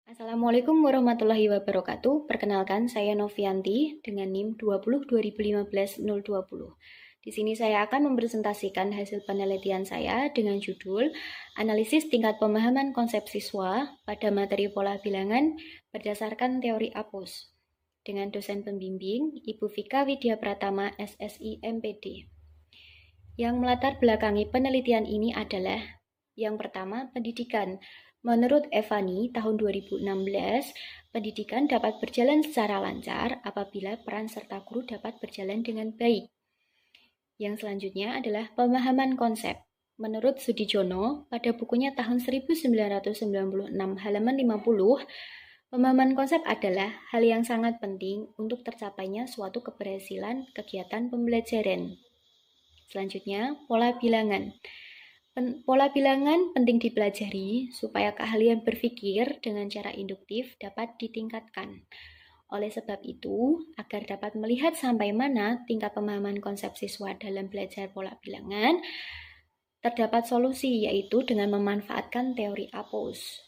Assalamualaikum warahmatullahi wabarakatuh. Perkenalkan, saya Novianti dengan NIM 20 2015 020. Di sini saya akan mempresentasikan hasil penelitian saya dengan judul Analisis Tingkat Pemahaman Konsep Siswa pada Materi Pola Bilangan berdasarkan Teori APOS dengan dosen pembimbing Ibu Vika Widya Pratama, SSI MPD. Yang melatar belakangi penelitian ini adalah yang pertama, pendidikan. Menurut Evani, tahun 2016, pendidikan dapat berjalan secara lancar apabila peran serta guru dapat berjalan dengan baik. Yang selanjutnya adalah pemahaman konsep. Menurut Sudijono, pada bukunya tahun 1996 halaman 50, pemahaman konsep adalah hal yang sangat penting untuk tercapainya suatu keberhasilan kegiatan pembelajaran. Selanjutnya, pola bilangan. Pola bilangan penting dipelajari supaya keahlian berpikir dengan cara induktif dapat ditingkatkan. Oleh sebab itu, agar dapat melihat sampai mana tingkat pemahaman konsep siswa dalam belajar pola bilangan, terdapat solusi yaitu dengan memanfaatkan teori APOS.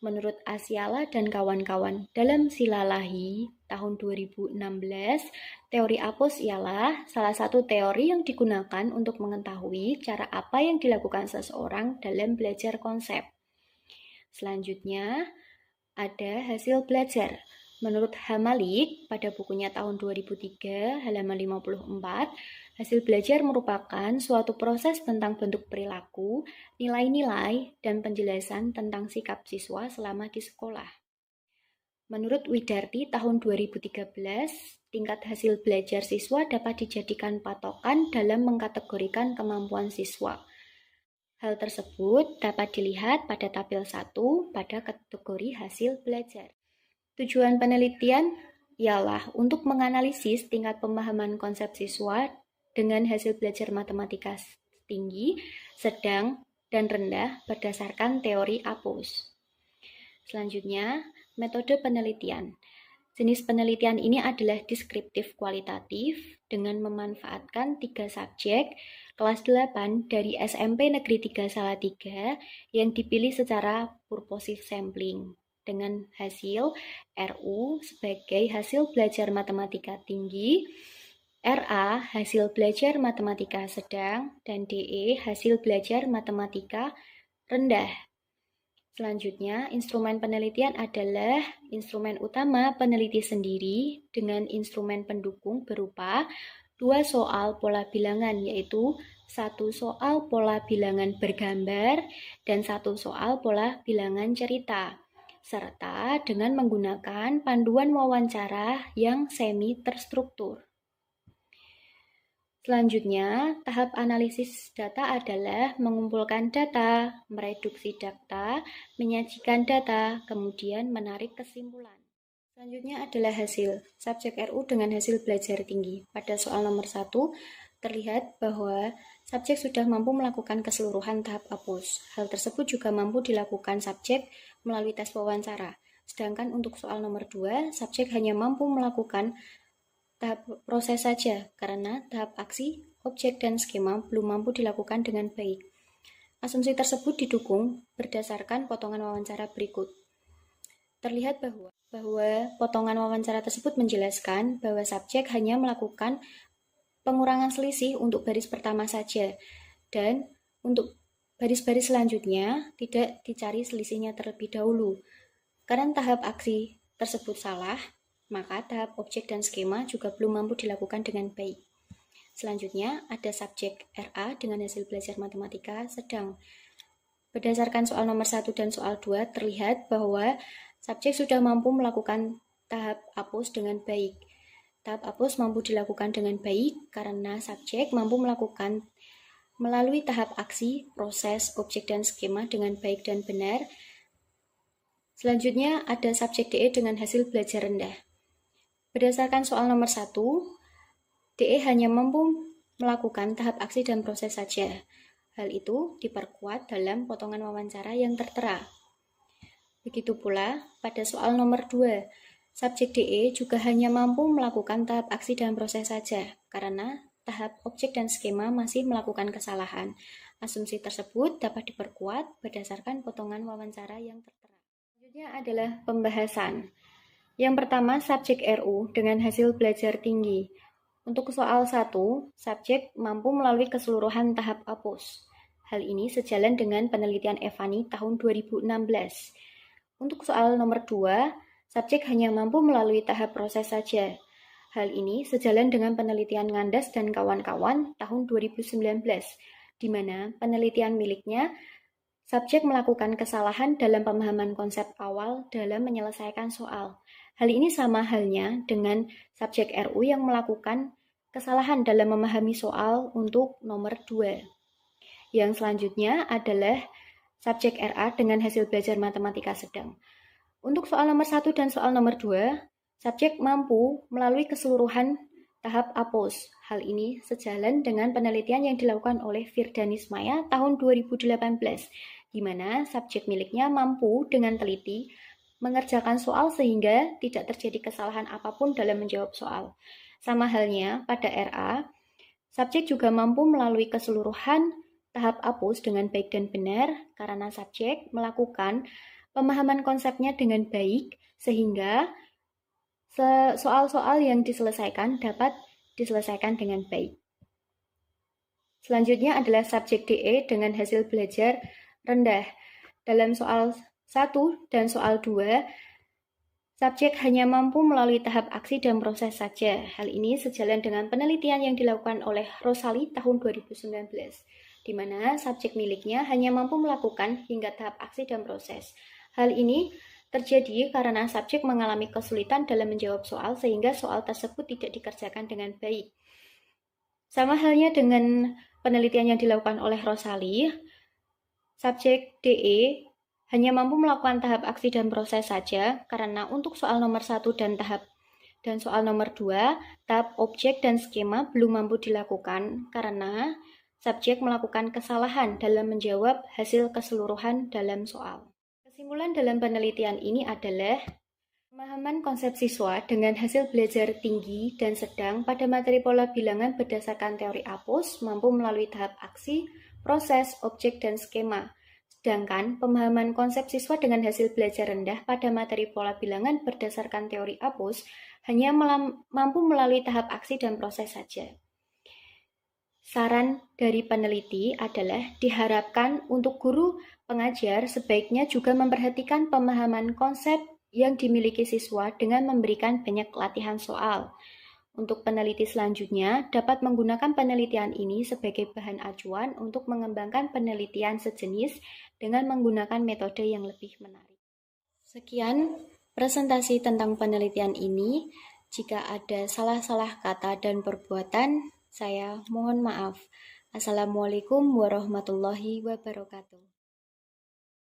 Menurut Asiala dan kawan-kawan dalam Silalahi tahun 2016, teori APOS ialah salah satu teori yang digunakan untuk mengetahui cara apa yang dilakukan seseorang dalam belajar konsep. Selanjutnya, ada hasil belajar. Menurut Hamalik, pada bukunya tahun 2003, halaman 54, hasil belajar merupakan suatu proses tentang bentuk perilaku, nilai-nilai, dan penjelasan tentang sikap siswa selama di sekolah. Menurut Widarti tahun 2013, tingkat hasil belajar siswa dapat dijadikan patokan dalam mengkategorikan kemampuan siswa. Hal tersebut dapat dilihat pada tabel 1 pada kategori hasil belajar. Tujuan penelitian ialah untuk menganalisis tingkat pemahaman konsep siswa dengan hasil belajar matematika tinggi, sedang, dan rendah berdasarkan teori APOS. Selanjutnya, metode penelitian. Jenis penelitian ini adalah deskriptif kualitatif dengan memanfaatkan 3 subjek kelas 8 dari SMP Negeri 3 Salatiga yang dipilih secara purposive sampling dengan hasil RU sebagai hasil belajar matematika tinggi, RA hasil belajar matematika sedang, dan DE hasil belajar matematika rendah. Selanjutnya, instrumen penelitian adalah instrumen utama peneliti sendiri dengan instrumen pendukung berupa 2 soal pola bilangan, yaitu 1 soal pola bilangan bergambar dan 1 soal pola bilangan cerita, serta dengan menggunakan panduan wawancara yang semi terstruktur. Selanjutnya, tahap analisis data adalah mengumpulkan data, mereduksi data, menyajikan data, kemudian menarik kesimpulan. Selanjutnya adalah hasil subjek RU dengan hasil belajar tinggi. Pada soal nomor 1, terlihat bahwa subjek sudah mampu melakukan keseluruhan tahap APOS. Hal tersebut juga mampu dilakukan subjek melalui tes wawancara. Sedangkan untuk soal nomor 2, subjek hanya mampu melakukan tahap proses saja karena tahap aksi, objek, dan skema belum mampu dilakukan dengan baik. Asumsi tersebut didukung berdasarkan potongan wawancara berikut. Terlihat bahwa potongan wawancara tersebut menjelaskan bahwa subjek hanya melakukan pengurangan selisih untuk baris pertama saja, dan untuk baris-baris selanjutnya tidak dicari selisihnya terlebih dahulu. Karena tahap aksi tersebut salah, maka tahap objek dan skema juga belum mampu dilakukan dengan baik. Selanjutnya, ada subjek RA dengan hasil belajar matematika sedang. Berdasarkan soal nomor 1 dan soal 2, terlihat bahwa subjek sudah mampu melakukan tahap APOS dengan baik. Tahap APOS mampu dilakukan dengan baik karena subjek mampu melakukan melalui tahap aksi, proses, objek, dan skema dengan baik dan benar. Selanjutnya, ada subjek DE dengan hasil belajar rendah. Berdasarkan soal nomor 1, DE hanya mampu melakukan tahap aksi dan proses saja. Hal itu diperkuat dalam potongan wawancara yang tertera. Begitu pula pada soal nomor 2, subjek DE juga hanya mampu melakukan tahap aksi dan proses saja karena tahap objek dan skema masih melakukan kesalahan. Asumsi tersebut dapat diperkuat berdasarkan potongan wawancara yang tertera. Selanjutnya adalah pembahasan. Yang pertama, subjek RU dengan hasil belajar tinggi. Untuk soal 1, subjek mampu melalui keseluruhan tahap APUS. Hal ini sejalan dengan penelitian Evani tahun 2016. Untuk soal nomor 2, subjek hanya mampu melalui tahap proses saja. Hal ini sejalan dengan penelitian Ngandas dan kawan-kawan tahun 2019, di mana penelitian miliknya subjek melakukan kesalahan dalam pemahaman konsep awal dalam menyelesaikan soal. Hal ini sama halnya dengan subjek RU yang melakukan kesalahan dalam memahami soal untuk nomor 2. Yang selanjutnya adalah subjek RA dengan hasil belajar matematika sedang. Untuk soal nomor 1 dan soal nomor 2, subjek mampu melalui keseluruhan tahap APOS. Hal ini sejalan dengan penelitian yang dilakukan oleh Firdanismaya tahun 2018, di mana subjek miliknya mampu dengan teliti mengerjakan soal sehingga tidak terjadi kesalahan apapun dalam menjawab soal. Sama halnya pada RA, subjek juga mampu melalui keseluruhan tahap APUS dengan baik dan benar karena subjek melakukan pemahaman konsepnya dengan baik sehingga soal-soal yang diselesaikan dapat diselesaikan dengan baik. Selanjutnya adalah subjek DE dengan hasil belajar rendah. Dalam soal 1 dan soal 2, subjek hanya mampu melalui tahap aksi dan proses saja. Hal ini sejalan dengan penelitian yang dilakukan oleh Rosali tahun 2019, di mana subjek miliknya hanya mampu melakukan hingga tahap aksi dan proses. Hal ini terjadi karena subjek mengalami kesulitan dalam menjawab soal sehingga soal tersebut tidak dikerjakan dengan baik. Sama halnya dengan penelitian yang dilakukan oleh Rosali, subjek DE hanya mampu melakukan tahap aksi dan proses saja karena untuk soal nomor 1 dan soal nomor 2, tahap objek dan skema belum mampu dilakukan karena subjek melakukan kesalahan dalam menjawab hasil keseluruhan dalam soal. Kesimpulan dalam penelitian ini adalah pemahaman konsep siswa dengan hasil belajar tinggi dan sedang pada materi pola bilangan berdasarkan teori APUS mampu melalui tahap aksi, proses, objek, dan skema. Sedangkan pemahaman konsep siswa dengan hasil belajar rendah pada materi pola bilangan berdasarkan teori APUS hanya mampu melalui tahap aksi dan proses saja. Saran dari peneliti adalah diharapkan untuk guru pengajar sebaiknya juga memperhatikan pemahaman konsep yang dimiliki siswa dengan memberikan banyak latihan soal. Untuk peneliti selanjutnya dapat menggunakan penelitian ini sebagai bahan acuan untuk mengembangkan penelitian sejenis dengan menggunakan metode yang lebih menarik. Sekian presentasi tentang penelitian ini. Jika ada salah-salah kata dan perbuatan, saya mohon maaf. Assalamualaikum warahmatullahi wabarakatuh.